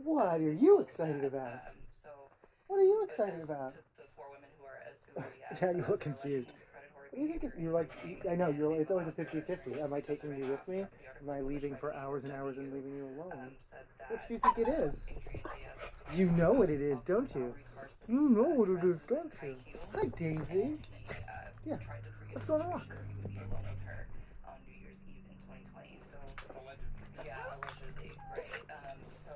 What are you excited about? What are you excited about? The four women who are as suitably as Yeah, you look confused. What do you think? You're like, I know, it's always a 50-50. Am I taking you with me? Am I leaving for hours and hours and leaving you alone? Which do you think it is? You know what it is, don't you? You know what it is, don't you? Hi, Daisy. Yeah. Let's go on a walk. On New Year's Eve in 2020. So, yeah, allegedly, right? So,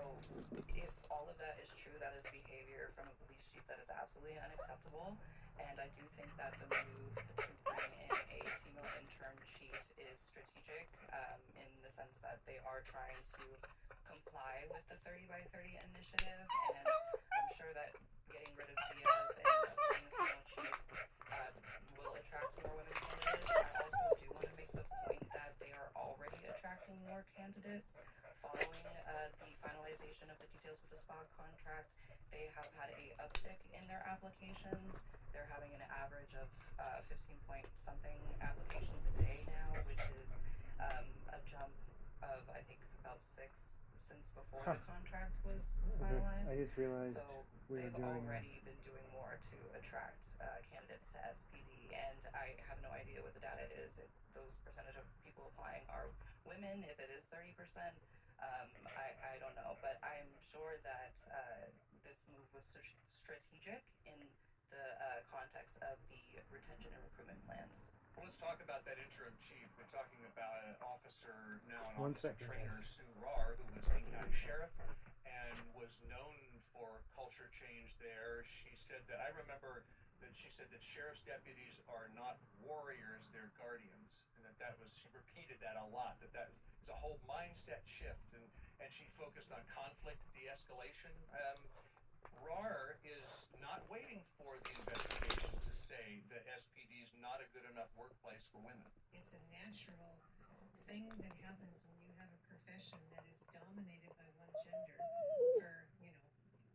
if all of that is true, that is behavior from a police chief that is absolutely unacceptable. And I do think that the move to bring in a female interim chief is strategic, in the sense that they are trying to comply with the 30 by 30 initiative. And I'm sure that getting rid of Diaz and putting a female chief will attract more women candidates. I also do want to make the point that they are already attracting more candidates following the finalization of the details with the SPA contract. They have had a uptick in their applications. They're having an average of 15 point something applications a day now, which is a jump of, I think, about 6 since before the contract was finalized. I just realized they've already been doing more to attract candidates to SPD, and I have no idea what the data is, if those percentage of people applying are women, if it is 30%. I don't know, but I'm sure that this move was strategic in the context of the retention and recruitment plans. Well, let's talk about that interim chief. We're talking about an officer, now an One officer second, trainer, guys. Sue Rar, who was King County Sheriff and was known for culture change there. She said that, I remember that she said that sheriff's deputies are not warriors, they're guardians. And she repeated that a lot, that is a whole mindset shift. And she focused on conflict de-escalation. RAR is not waiting for the investigation to say that SPD is not a good enough workplace for women. It's a natural thing that happens when you have a profession that is dominated by one gender for,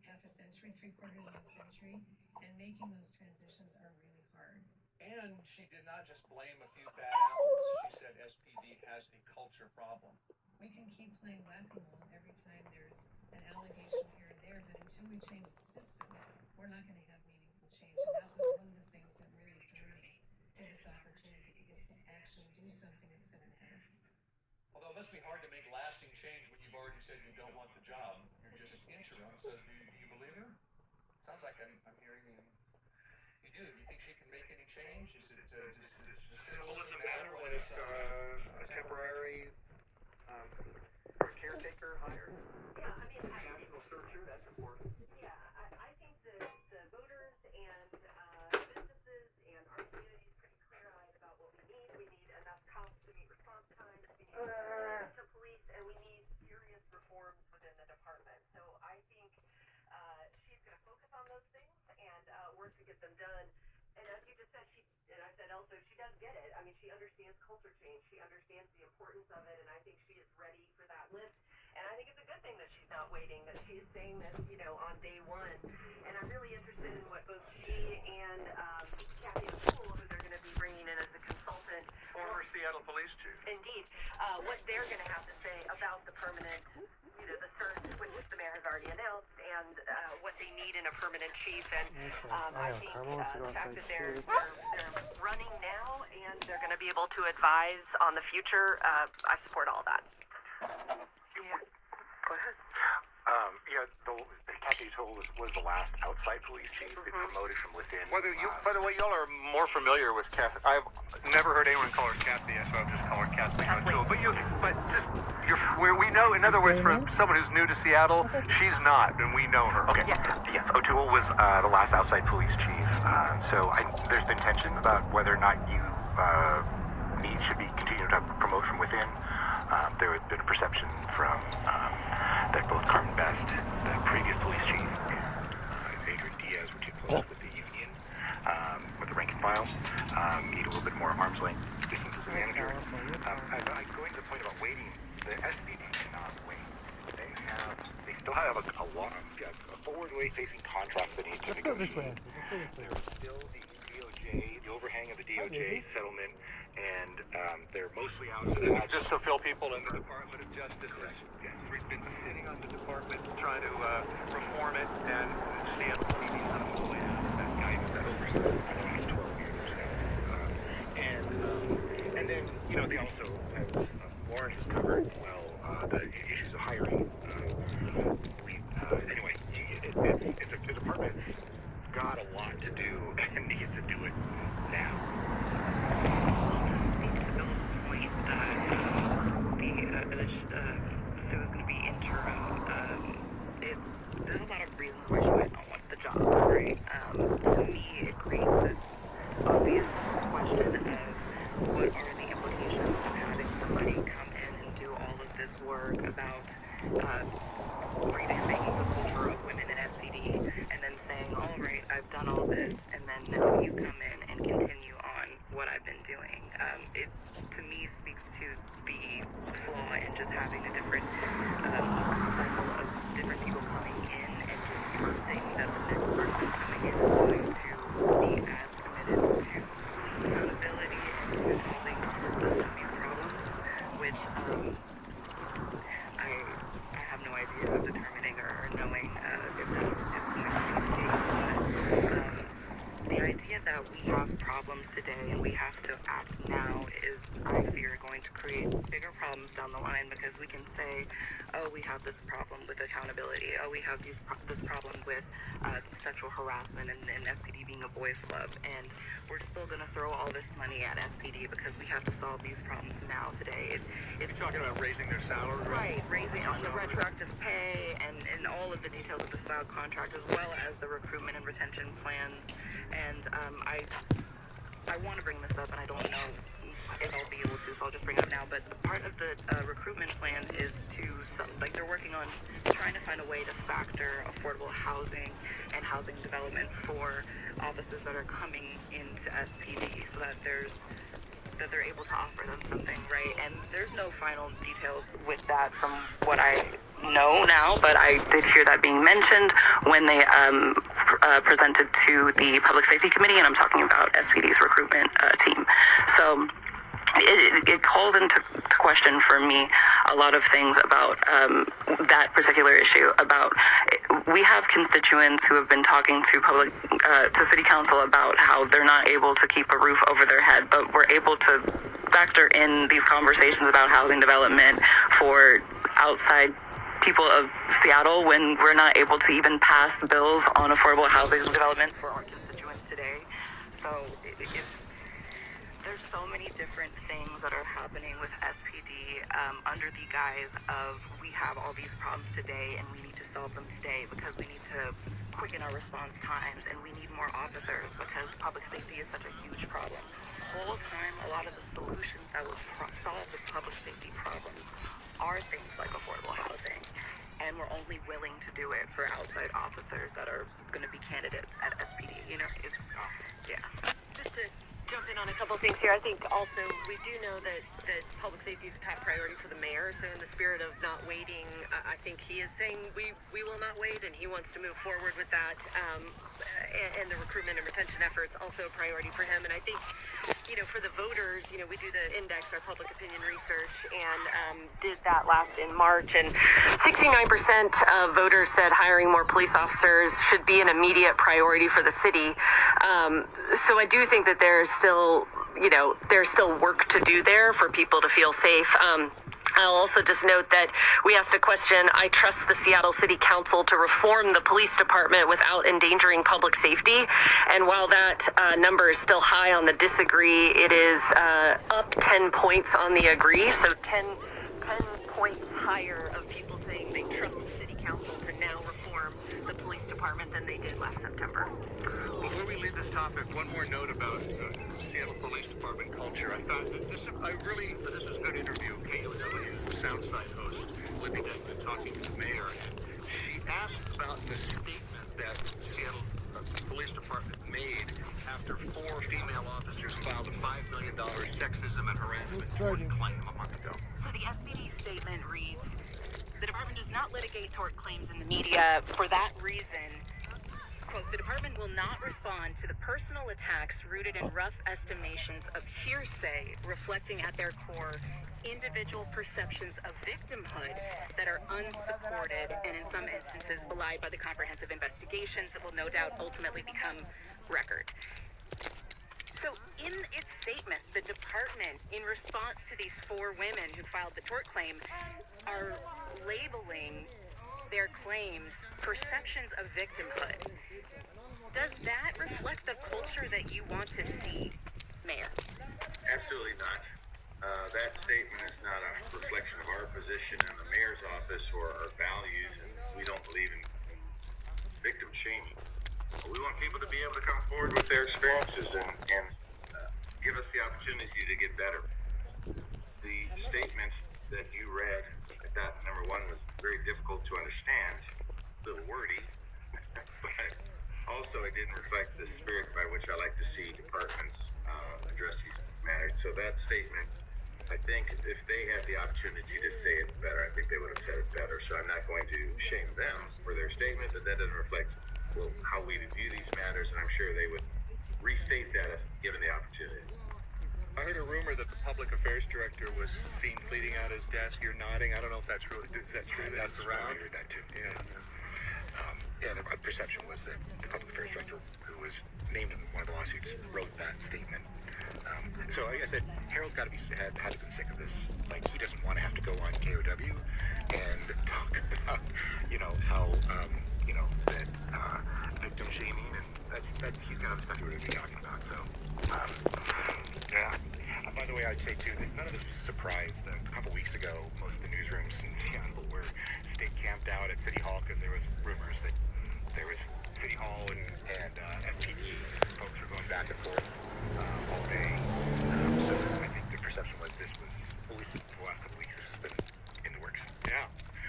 half a century, 3/4 of a century, and making those transitions are really hard. And she did not just blame a few bad apples. She said SPD has a culture problem. We can keep playing whack-a-mole every time there's an allegation here and there, but until we change the system, we're not going to have meaningful change. And that was one of the things that really drew me to this opportunity, is to actually do something that's going to matter. Although it must be hard to make lasting change when you've already said you don't want the job. You're just interim, so do you believe her? Sounds like I'm hearing you. You do? You think she can make any change? Is it does symbolism matter when it's a temporary caretaker hire? Yeah, I mean, National searcher, that's important. yeah, I think the voters and businesses and our community is pretty clear-eyed about what we need. We need enough cops to meet response times. We need to police, and we need serious reforms within the department. So I think she's going to focus on those things and work to get them done. And as you just said, and I said also, she does get it. I mean, she understands culture change. She understands the importance of it, and I think she is ready for that lift. And I think it's a good thing that she's not waiting, that she's saying this, on day one. And I'm really interested in what both she and Kathy O'Toole, who they're going to be bringing in as a consultant, Former Seattle police chief. indeed, what they're going to have to say about the permanent, the search, which the mayor has already announced, and what they need in a permanent chief. And I think the fact that they're running now and they're going to be able to advise on the future, I support all that. Yeah. Go ahead. Kathy O'Toole was the last outside police chief. They promoted from within. By the way, y'all are more familiar with Kathy. I've never heard anyone call her Kathy, so I've just call her Kathy O'Toole. We know, in other words, for someone who's new to Seattle, she's not, and we know her. Okay. Yes, O'Toole was the last outside police chief. There's been tension about whether or not you should be continued to promote from within. There had been a perception from that both Carmen Best, the previous police chief, and Adrian Diaz were too close with the union, with the rank and file. Need a little bit more arm's length distance as a manager. Going to the point about waiting, the SPD cannot wait. They still have a forward-facing contract that needs to Let's go this way. There's still the DOJ DOJ, the overhang of the Hi, DOJ Lizzie. settlement, and they're mostly out. Just to fill people in. The Department of Justice has been sitting on the department trying to reform it, and Seattle PD is not fully that guidance, that oversight for the last 12 years now. And then, they also, as Warren has covered, the issues of hiring. Anyway, it's a department that's got a lot to do and needs to do it now. To speak to Bill's point that Sue is going to be interim, there's a lot of reasons why she might not want the job, right? To me, it creates this obvious question of what are the implications of having somebody come in and do all of this work about revamping the culture of women in SPD, and then saying, all right, I've done all this, and then now you come in and continue on what I've been doing. It, to me, speaks to the flaw in just having a different cycle of different people coming in and just trusting that the next person coming in is going to be as committed to accountability and to solving some of these problems, which I have no idea of determining or knowing if that is going to be the case. But the idea that we have problems today and we have to act now is, I fear, going to create bigger problems down the line, because we can say, oh, we have this problem with accountability, oh, we have this problem with sexual harassment and SPD being a boys' club, and we're still going to throw all this money at SPD because we have to solve these problems now today. You're talking about raising their salary? Right, raising on the retroactive pay and all of the details of the style contract, as well as the recruitment and retention plans. And I want to bring this up, and I don't know if I'll be able to, so I'll just bring it up now. But part of the recruitment plan is they're working on trying to find a way to factor affordable housing and housing development for officers that are coming into SPD, so that they're able to offer them something, right? And there's no final details with that from what I know now, but I did hear that being mentioned when they presented to the Public Safety Committee, and I'm talking about SPD's recruitment team. So it calls into question for me a lot of things about that particular issue. About, we have constituents who have been talking to city council about how they're not able to keep a roof over their head, but we're able to factor in these conversations about housing development for outside people of Seattle when we're not able to even pass bills on affordable housing development for our constituents today. So there's so many different things that are happening with SPD under the guise of, we have all these problems today and we need to solve them today because we need to quicken our response times and we need more officers because public safety is such a huge problem. The whole time, a lot of the solutions that would solve the public safety problems are things like affordable housing, and we're only willing to do it for outside officers that are going to be candidates at SPD. Yeah. Just to jump in on a couple things here, I think also we do know that public safety is a top priority for the mayor. So in the spirit of not waiting, I think he is saying we will not wait, and he wants to move forward with that. And the recruitment and retention efforts also a priority for him. And I think, for the voters, we do the index, our public opinion research, and did that last in March. And 69% of voters said hiring more police officers should be an immediate priority for the city. So I do think that there's still work to do there for people to feel safe. I'll also just note that we asked a question, I trust the Seattle City Council to reform the police department without endangering public safety. And while that number is still high on the disagree, it is up 10 points on the agree. So 10 points higher of people saying they trust the City Council to now reform the police department than they did last September. Before we leave this topic, one more note about Seattle Police Department culture. I thought that this was a good interview. KUOW, Soundside host, Libby Deckman, talking to the mayor, and she asked about the statement that Seattle Police Department made after 4 female officers filed a $5 million sexism and harassment tort claim a month ago. So the SPD statement reads, the department does not litigate tort claims in the media. For that reason, Quote, the department will not respond to the personal attacks rooted in rough estimations of hearsay, reflecting at their core individual perceptions of victimhood that are unsupported and in some instances belied by the comprehensive investigations that will no doubt ultimately become record. So in its statement, the department, in response to these 4 women who filed the tort claim, are labeling their claims perceptions of victimhood. Does that reflect the culture that you want to see, Mayor? Absolutely not. That statement is not a reflection of our position in the mayor's office or our values, and we don't believe in victim shaming. We want people to be able to come forward with their experiences and give us the opportunity to get better. The statement that you read, I thought, number one, was very difficult to understand, a little wordy, but also it didn't reflect the spirit by which I like to see departments address these matters. So that statement, I think if they had the opportunity to say it better, I think they would have said it better. So I'm not going to shame them for their statement, but that doesn't reflect how we view these matters, and I'm sure they would restate that if given the opportunity. I heard a rumor that the public affairs director was seen fleeting out his desk. You're nodding. I don't know if that's really, is that true? That's around. I heard that too. Yeah. And the perception was that the public affairs director, who was named in one of the lawsuits, wrote that statement. So like I said, Harold's got to be had to been sick of this. Like, he doesn't want to have to go on KOW and talk about, how that victim shaming, and that's he's got other stuff he would be talking about. So yeah. By the way, I'd say too that none of this was a surprise. A couple weeks ago, most of the newsrooms in Seattle were stayed camped out at City Hall because there was rumors that there was City Hall and FTE folks were going back and forth all day. So I think the perception was this was, at least for the last couple weeks, this has been in the works. Yeah.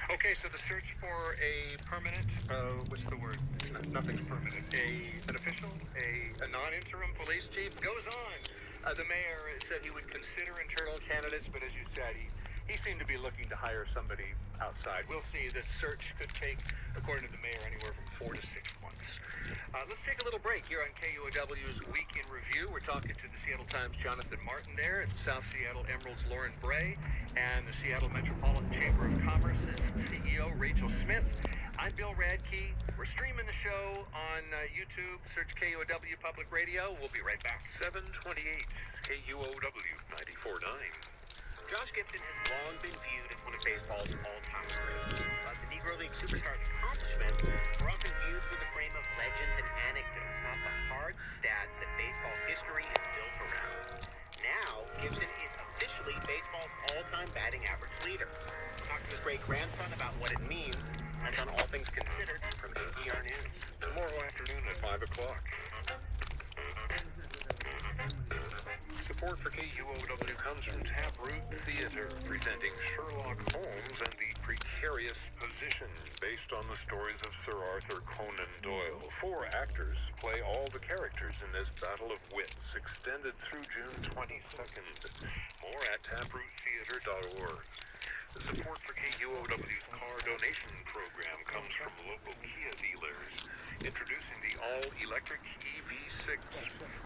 Okay, so the search for a permanent, what's the word? Nothing's permanent. An official, a non-interim police chief goes on. The mayor said he would consider internal candidates, but as you said, he seemed to be looking to hire somebody outside. We'll see. The search could take, according to the mayor, anywhere from 4 to 6 months. Let's take a little break here on KUOW's Week in Review. We're talking to the Seattle Times' Jonathan Martin there, and South Seattle Emerald's Lauren Bray, and the Seattle Metropolitan Chamber of Commerce's CEO Rachel Smith. I'm Bill Radke. We're streaming the show on YouTube. Search KUOW Public Radio. We'll be right back. 728 KUOW 94.9. Josh Gibson has long been viewed as one of baseball's all-time greats. But the Negro League superstar's accomplishments are often viewed through the frame of legends and anecdotes, not the hard stats that baseball history is built around. Now, Gibson is officially baseball's all-time batting average leader. Talk to his great-grandson about what it means, and on All Things Considered from NPR News. Tomorrow afternoon at 5 o'clock. Support for KUOW comes from Taproot Theater, presenting Sherlock Holmes and the Precarious Position, based on the stories of Sir Arthur Conan Doyle. 4 actors play all the characters in this battle of wits, extended through June 22nd. More at taproottheater.org. The support for KUOW's car donation program comes from local Kia dealers, introducing the all-electric EV6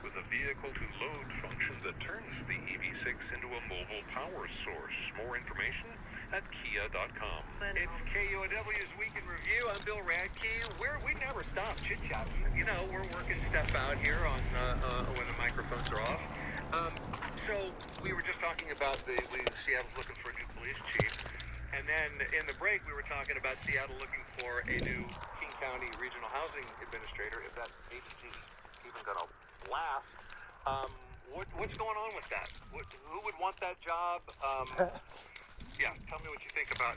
with a vehicle-to-load function that turns the EV6 into a mobile power source. More information at kia.com. It's KUOW's Week in Review. I'm Bill Radke. We never stop chit-chatting. We're working stuff out here on when the microphones are off. So we were just talking about Seattle's looking for a new police chief. And then in the break, we were talking about Seattle looking for a new King County Regional Housing Administrator, if that agency's even going to last. What's going on with that? Who would want that job? Yeah, tell me what you think about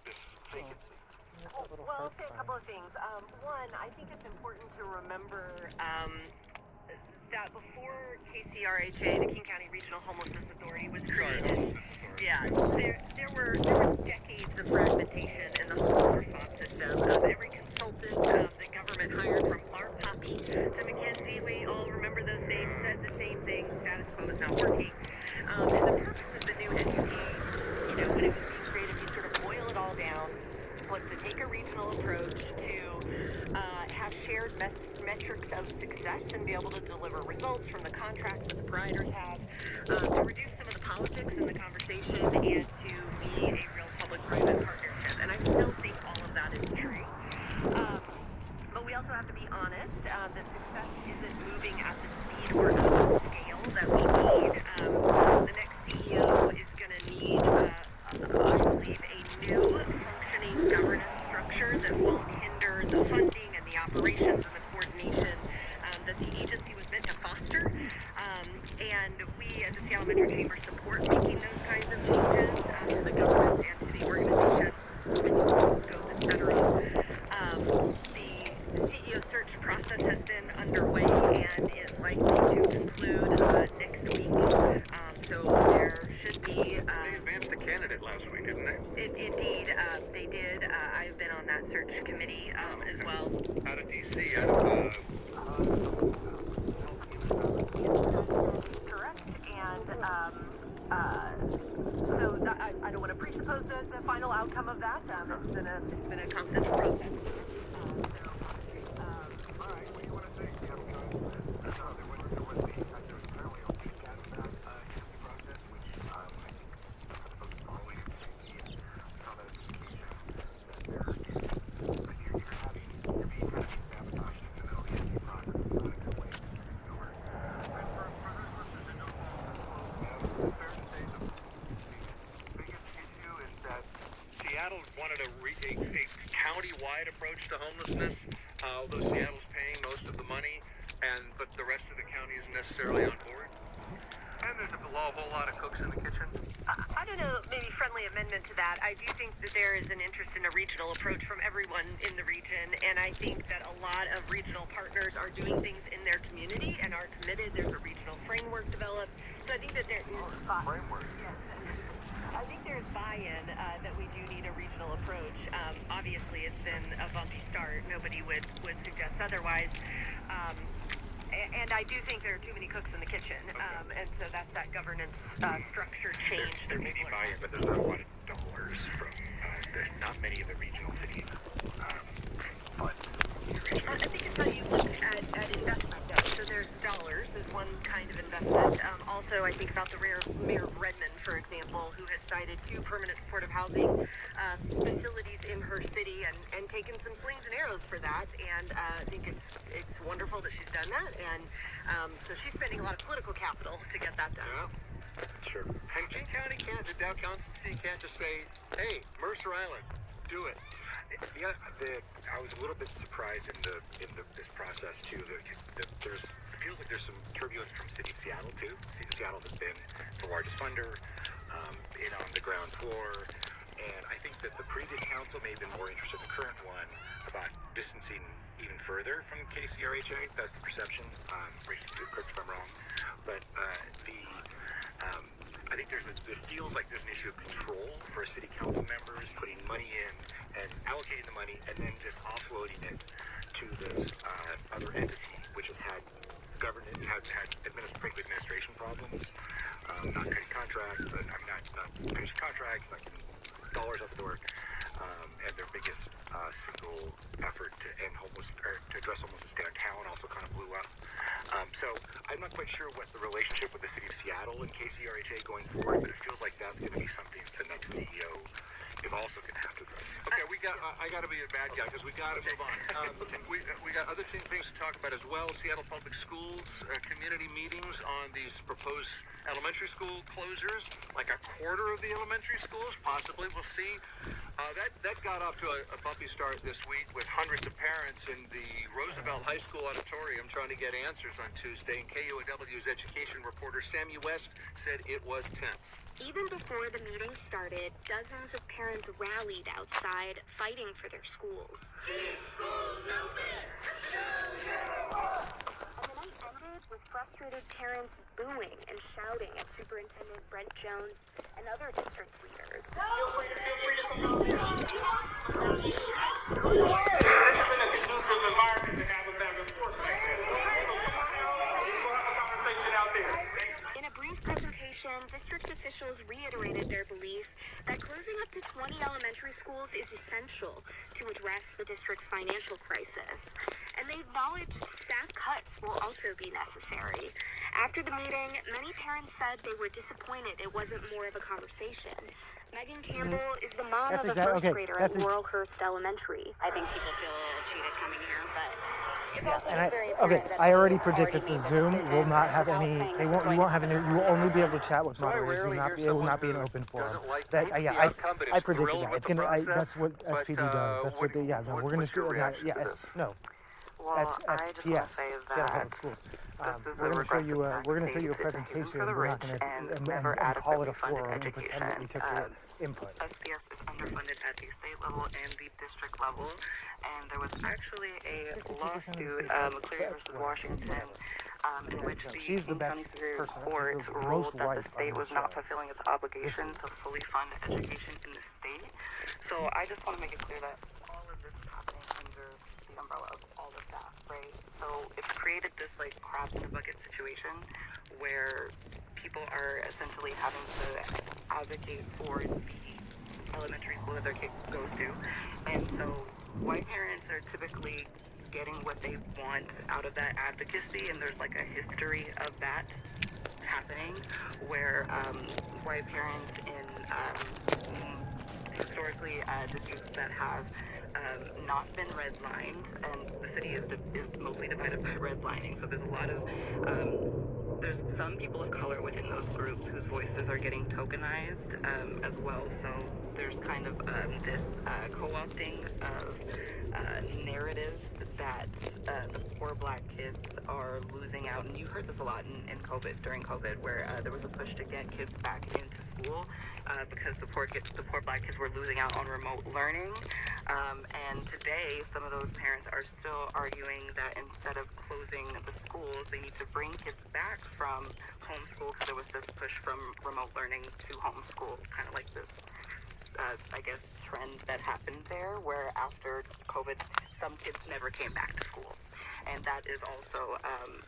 this vacancy. Well, I'll say a couple of things. One, I think it's important to remember that before KCRHA, the King County Regional Homelessness Authority, was created, there were decades of fragmentation in the homeless response system. Every consultant the government hired, from Mark Poppy to McKinsey, we all remember those names, said the same thing: status quo is not working. And the purpose of the new NUP, when it was being created, you sort of boil it all down, was to take a regional approach to have shared metrics of success and be able to deliver results from the contracts that the providers have, to reduce some of the politics in the conversation and to be a real public-private partnership. And I still think all of that is true. But we also have to be honest that success isn't moving at the speed or at the scale that we need. The next CEO is going to need, I believe, a new functioning governance structure that won't hinder the funding and the operations and the coordination that the agency was meant to foster. And we, as the Seattle Metro Chamber, support making those kinds of changes to the governance and to the organization, scope, etc. The CEO search process has been underway and is likely to conclude next week. So there should be... they advanced a candidate last week, didn't they? Indeed, they did. I've been on that search committee as well. Out of D.C., out of... Correct. And so I don't want to presuppose the final outcome of that. It's been a confidential process. Seattle wanted a county-wide approach to homelessness, although Seattle's paying most of the money, but the rest of the county isn't necessarily on board. And there's a whole lot of cooks in the kitchen. I don't know, maybe friendly amendment to that. I do think that there is an interest in a regional approach from everyone in the region, and I think that a lot of regional partners are doing things in their community and are committed. There's a regional framework developed, so I think that there is Framework. I think there's buy-in that we do need a regional approach. Obviously, it's been a bumpy start. Nobody would suggest otherwise. And I do think there are too many cooks in the kitchen. And so that's that governance structure change. There may be buy-in, but there's not a lot of dollars from not many of the regional cities. I think it's how you look at investment, though. So there's dollars is one kind of investment. Also, I think about the Mayor of Redmond, for example, who has cited 2 permanent supportive housing facilities in her city and taken some slings and arrows for that. And I think it's wonderful that she's done that. And so she's spending a lot of political capital to get that done. Yeah, sure. And King County can't, the Dow County can't just say, hey, Mercer Island, do it. Yeah, I was a little bit surprised in this process too. It feels like there's some turbulence from City of Seattle too. City of Seattle has been the largest funder, in on the ground floor, and I think that the previous council may have been more interested in the current one about distancing even further from KCRHA. That's the perception. Correct if I'm wrong, but I think it feels like there's an issue of control for city council members, putting money in and allocating the money and then just offloading it to this other entity, which has had administration problems, not cutting contracts, not finishing contracts, not getting dollars out the door, and their biggest single effort to end to address homelessness downtown also kind of blew up. So I'm not quite sure what the relationship with the City of Seattle and KCRHA going forward, but it feels like that's going to be something the next CEO is also going to have to address. Okay, I got to be a bad guy because we got to move on. We got other things to talk about as well. Seattle Public Schools community meetings on these proposed elementary school closures, like a quarter of the elementary schools, possibly. We'll see. That got off to a bumpy start this week with hundreds of parents in the Roosevelt High School auditorium trying to get answers on Tuesday. And KUOW's education reporter Sammy West said it was tense. Even before the meeting started, dozens of parents rallied outside, fighting for their schools. Keep schools open! And the night ended with frustrated parents booing and shouting at Superintendent Brent Jones and other district leaders. This has been a conducive environment to have a back and forth like that. So we'll have a conversation out there. In a brief presentation, district officials reiterated their belief that closing up to 20 elementary schools is essential to to address the district's financial crisis. And they acknowledged staff cuts will also be necessary. After the meeting, many parents said they were disappointed it wasn't more of a conversation. Megan Campbell is the mom of a first grader at Laurelhurst Elementary. I think people feel a little cheated coming here, but it's also very important. Okay, I already predict that the Zoom will not have any. They won't. You won't have any. You will only be able to chat with moderators. It will not be an open forum. I predicted that. It's gonna. That's what SPD does. That's what they. Yeah. No, we're gonna do that. Yeah. No. Well, I just want to say that this is a regressive we're going to show you a tax presentation. even for the We're rich not going to and never call it a adequately funded forum education. and pretend that we took your input. SPS is underfunded at the state level and the district level, and there was actually a lawsuit, McCleary versus Washington, in which the King County Superior Court ruled that the state was not fulfilling its obligation to fully fund education in the state. So I just want to make it clear that all of this is happening under the umbrella of all of that, right? So it's created this like crabs in a bucket situation where people are essentially having to advocate for the elementary school that their kid goes to, and so white parents are typically getting what they want out of that advocacy, and there's like a history of that happening where white parents in historically districts that have not been redlined, and the city is mostly divided by redlining, so there's a lot of there's some people of color within those groups whose voices are getting tokenized as well. So there's kind of this co-opting of narratives that the poor black kids are losing out. And you heard this a lot in COVID, during COVID, where there was a push to get kids back into school because the poor black kids were losing out on remote learning. And today, some of those parents are still arguing that instead of closing the schools, they need to bring kids back from homeschool, because there was this push from remote learning to homeschool, kind of like this, I guess, trend that happened there, where after COVID, some kids never came back to school. And that is also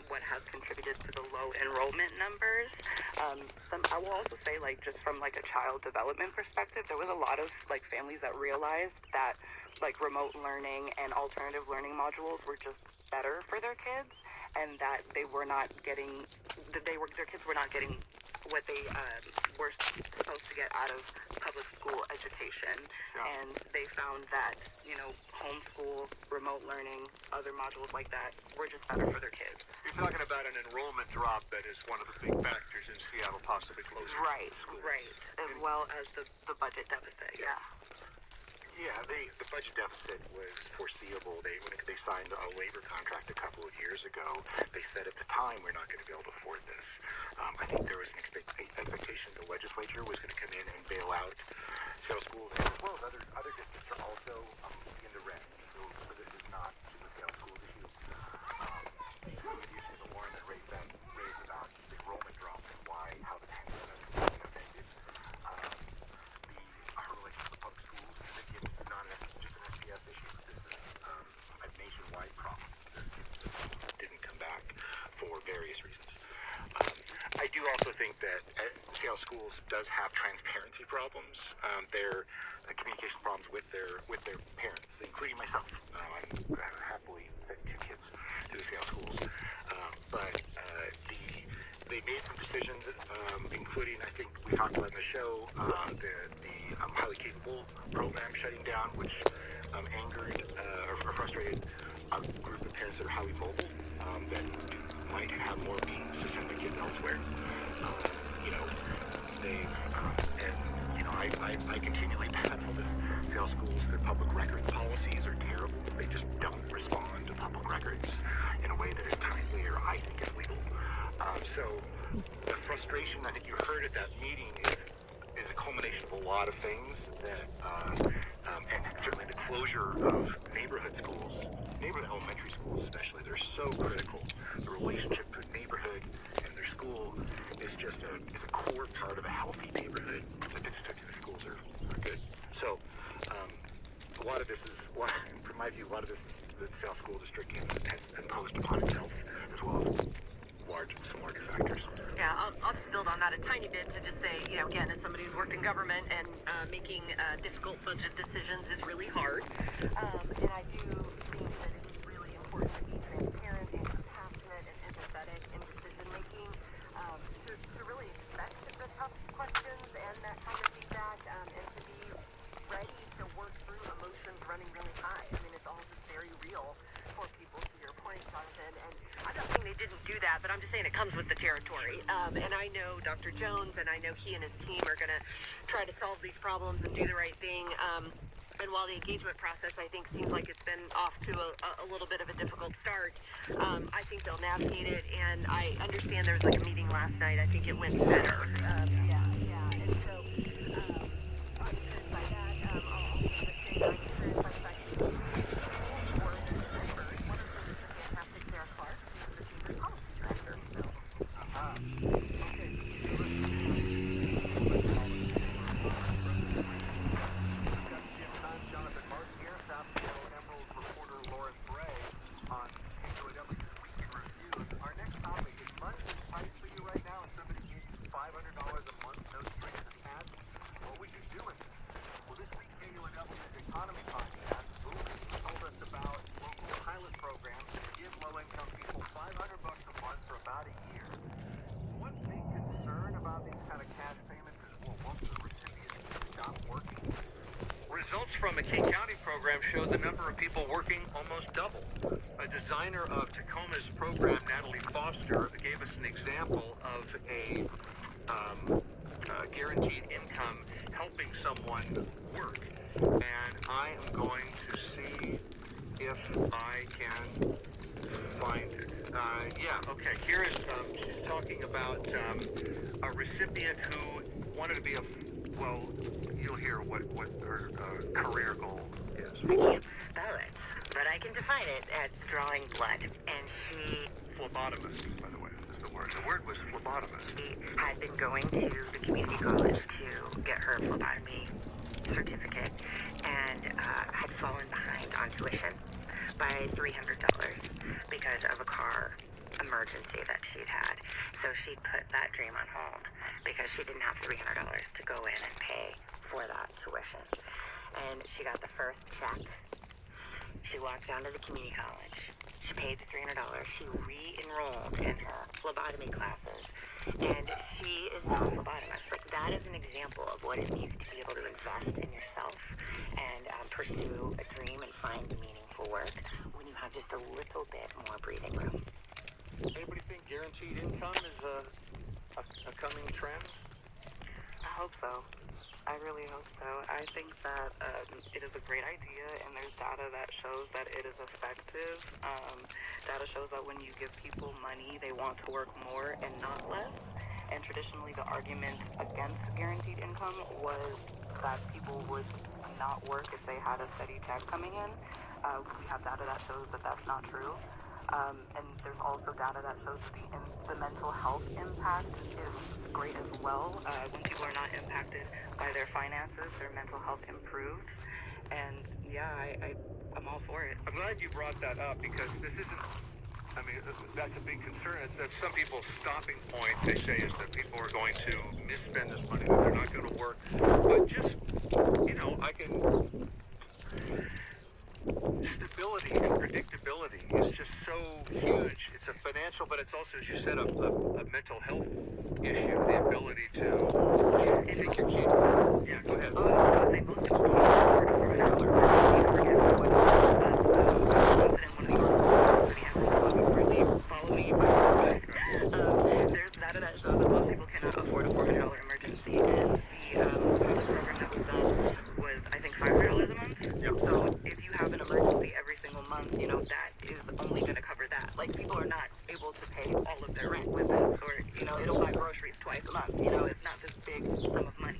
what has contributed to the low enrollment numbers. I will also say, like, just from like a child development perspective, there was a lot of like families that realized that like remote learning and alternative learning modules were just better for their kids, and that they were not getting, their kids were not getting what they were supposed to get out of public school education. Yeah. And they found that, you know, homeschool, remote learning, other modules like that were just better for their kids. You're talking about an enrollment drop that is one of the big factors in Seattle possibly closing schools. Right, as well as the budget deficit, yeah. Yeah, the budget deficit was foreseeable. When they signed a labor contract a couple of years ago, they said at the time we're not going to be able to afford this. I think there was an expectation the legislature was going to come in and bail out Seattle schools, as well as other districts are also in the red. So this is not just a Seattle schools issue. Some of the issues that Lauren had raised about the enrollment drop and how the pandemic affected our relationship with public schools. It's not just an SPS issue. This is a nationwide problem. Didn't come back for various reasons. I do also think that Seattle Schools does have transparency problems. Their communication problems with their parents, including myself. I'm happily sent 2 kids to the Seattle Schools, but they made some decisions, including, I think we talked about in the show, the highly capable program shutting down, which angered or frustrated a group of parents that are highly mobile, that might have more means to send their kids elsewhere. I continually battle this. Seattle Schools, their public records policies are terrible. They just don't respond to public records in a way that is timely or I think is legal. So the frustration I think you heard at that meeting is a culmination of a lot of things that, and certainly the closure of neighborhood schools, neighborhood elementary schools especially, they're so critical. The relationship between neighborhood and their school is just a core part of a healthy neighborhood. The schools are good. So a lot of this is, from my view, a lot of this the South School District has imposed upon itself, as well as some larger factors. Yeah, I'll just build on that a tiny tiny bit to just say, again, as somebody who's worked in government and making difficult budget decisions is really hard. And I do think that it is really important to be transparent and compassionate and empathetic in decision making, to really expect the tough questions and that kind of feedback, and to be ready to work through emotions running really high. I mean, it's all just very real for people, to your point, Jonathan. And I'm not saying they didn't do that, but I'm just saying it comes with the territory. And I know Dr. Jones, and I know he and his team are going to try to solve these problems and do the right thing. And while the engagement process, I think, seems like it's been off to a little bit of a difficult start, I think they'll navigate it. And I understand there was like a meeting last night. I think it went better. Yeah. And so, I'm encouraged by that. I'll also just say that I'm encouraged by the fact that the school board members, one of whom is the fantastic Sarah Clark, who's the chamber policy director. So, Jonathan Martin here, South Seattle Emerald reporter Lauren Bray on KUOW's Weekend Review. Our next topic is money is tight for you right now, and somebody gave you $500 a month, no strings attached. What would you do with it? Well, this week KUOW's Economy Podcast told us about local pilot programs that give low-income people $500 a month for about a year. One big concern about these kind of cash payments is, well, won't the recipients stop working? Results from a King County program show the number of people working almost doubled. A designer of Tacoma's program, Natalie Foster, gave us an example of a guaranteed income helping someone work. And I am going to see if I can find it. Here is, she's talking about a recipient who wanted to be you'll hear what her career goal is. I can't spell it, but I can define it as drawing blood. And she... Phlebotomist, by the way, is the word. The word was phlebotomist. She had been going to the community college to get her phlebotomy certificate and had fallen behind on tuition by $300 because of a car emergency that she'd had. So she put that dream on hold because she didn't have $300 to go in and pay for that tuition. And she got the first check. She walked down to the community college. She paid the $300. She re-enrolled in her phlebotomy classes. And she is now a phlebotomist. Like, that is an example of what it means to be able to invest in yourself and pursue a dream and find meaningful work when you have just a little bit more breathing room. Anybody think guaranteed income is a coming trend? I hope so. I really hope so. I think that it is a great idea, and there's data that shows that it is effective. Data shows that when you give people money, they want to work more and not less. And traditionally, the argument against guaranteed income was that people would not work if they had a steady check coming in. We have data that shows that that's not true. And there's also data that shows the mental health impact is great as well. When people are not impacted by their finances, their mental health improves. And yeah, I'm all for it. I'm glad you brought that up because this isn't, that's a big concern. It's some people's stopping point, they say, is that people are going to misspend this money, that they're not going to work. But just, stability and predictability is just so huge. It's a financial, but it's also, as you said, a mental health issue. The ability to take your kid. Yeah, go ahead. I was going to say, most people can't afford a $400 emergency. I forget what was the incident, one of the articles for the Emerald, so really follow me. There's data that shows that most people cannot afford a $400 emergency, and the program that was done was, I think, $500 a month. Yep. So if you have an emergency every single month, that is only going to cover that. Like, people are not able to pay all of their rent with this, or, it'll buy groceries twice a month. It's not this big sum of money.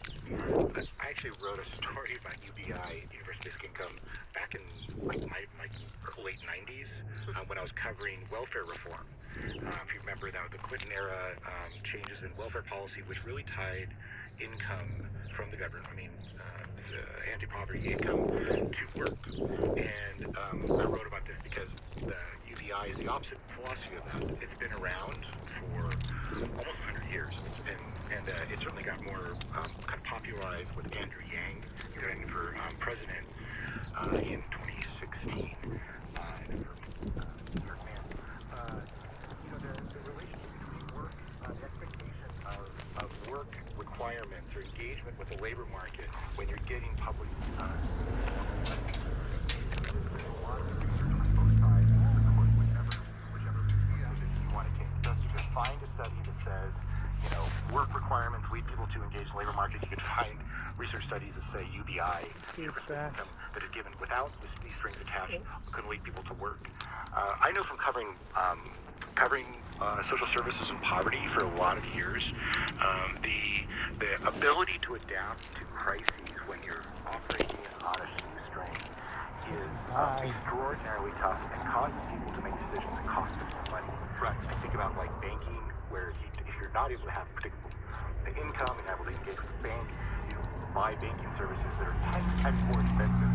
I actually wrote a story about UBI, Universal Basic Income, back in my late 90s when I was covering welfare reform. If you remember that, the Clinton era changes in welfare policy, which really tied income from the government, anti-poverty income, to work. And I wrote about this because the UBI UBI is the opposite philosophy of that. It's been around for almost 100 years, and it certainly got more kind of popularized with Andrew Yang running for president in 2016. The relationship between work, the expectation of work requirements or engagement with the labor market when you're getting public find a study that says, work requirements lead people to engage the labor market. You could find research studies that say UBI, income that is given without these strings attached, can lead people to work. I know from covering social services and poverty for a lot of years, the ability to adapt to crises when you're operating on a shoestring is extraordinarily tough and causes people to make decisions that cost them money. Right. I think about like banking, where if you're not able to have predictable income and able to engage with the bank, you buy banking services that are 10 times more expensive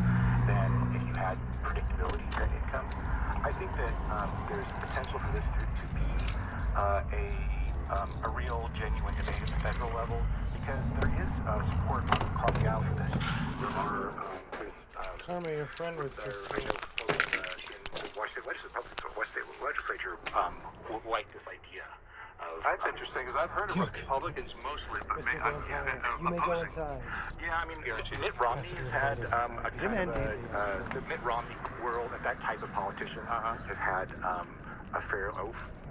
than if you had predictability in that income. I think that there's potential for this to be a real, genuine debate at the federal level, because there is support across the aisle for this. There are Karma, your friend was just in the Washington legislature like this idea. That's interesting, because I've heard of Republicans mostly, but you may go inside. Yeah, I mean, Mitt Romney has had a kind of the Mitt Romney world, and that type of politician has had a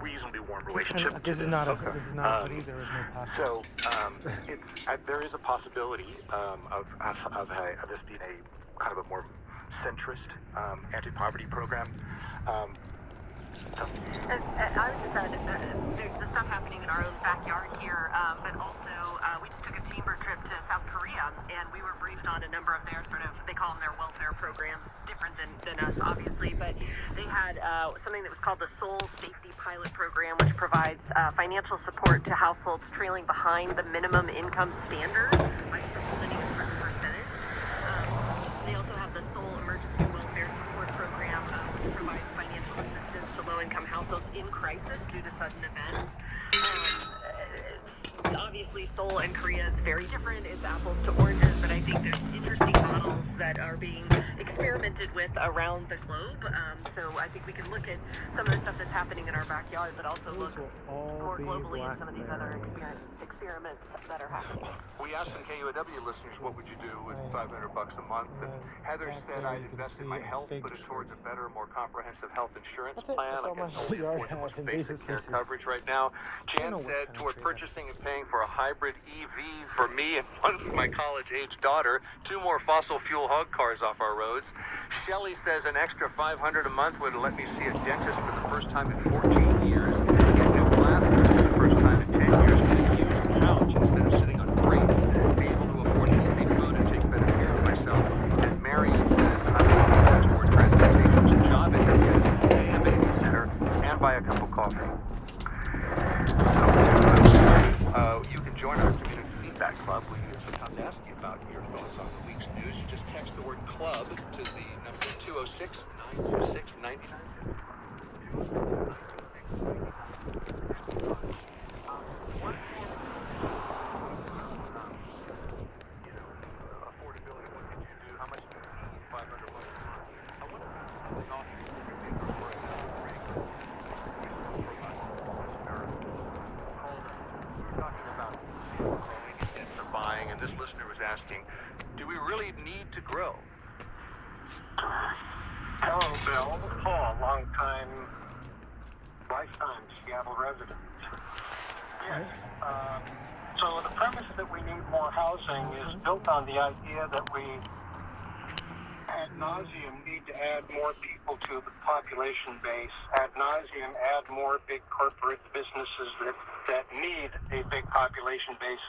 reasonably warm relationship. This is not either. There is no so there is a possibility of this being a kind of a more centrist anti-poverty program. I would just add, there's the stuff happening in our own backyard here, but also we just took a chamber trip to South Korea, and we were briefed on a number of their they call them their welfare programs. It's different than us, obviously, but they had something that was called the Seoul Safety Pilot Program, which provides financial support to households trailing behind the minimum income standard by supplementing a certain percentage. They also have the Seoul Emergency Welfare Support Program, which provides financial assistance to low-income households in crisis due to sudden events. Obviously, Seoul and Korea is very different. It's apples to oranges, but I think there's interesting models that are being experimented with around the globe. So I think we can look at some of the stuff that's happening in our backyard, but also look more globally at some of these other experiments that are happening. We asked some KUOW listeners, what would you do with $500 a month? And Heather said, I'd invest in my health, put it towards a better, more comprehensive health insurance plan. I can only afford the most basic care coverage right now. Jan said, toward purchasing and paying for a hybrid EV for me and one for my college-age daughter, 2 more fossil fuel hog cars off our roads. Shelley says an extra $500 a month would let me see a dentist for the first time in 14 years, get new glasses for the first time in 10 years, get a used couch instead of sitting on crates, be able to afford healthy food and take better care of myself. And Marion says, I'm going to toward transportation, job interviews, pay a babysitter, and buy a cup of coffee. So, you can join our community feedback club. We sometimes ask you about your thoughts on the week's news. You just text the word club to the number 206-926-9950. Affordability, what could you do? How much do you need? $500 a month. I wonder if there's something off buying, and this listener was asking, do we really need to grow? Hello, Bill. Paul, lifetime Seattle resident. Yeah. So the premise that we need more housing is built on the idea that we ad nauseum need to add more people to the population base, ad nauseum add more big corporate businesses that need a big population base.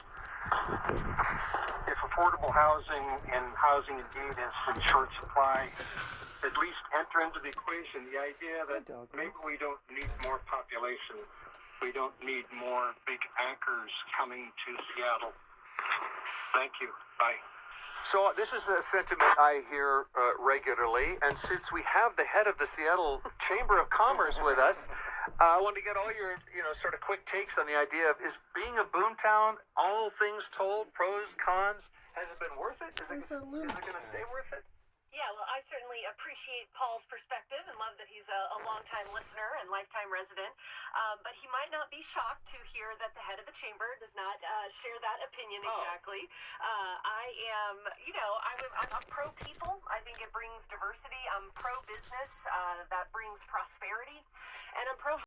If affordable housing and housing indeed is in short supply, at least enter into the equation the idea that maybe we don't need more population. We don't need more big anchors coming to Seattle. Thank you. Bye. So this is a sentiment I hear regularly, and since we have the head of the Seattle Chamber of Commerce with us, I want to get all your, sort of quick takes on the idea of, is being a boomtown, all things told, pros, cons, has it been worth it? Is it going to stay worth it? Yeah, well, I certainly appreciate Paul's perspective and love that he's a longtime listener and lifetime resident. But he might not be shocked to hear that the head of the chamber does not share that opinion exactly. I am, I'm pro people. I think it brings diversity. I'm pro business. That brings prosperity. And I'm pro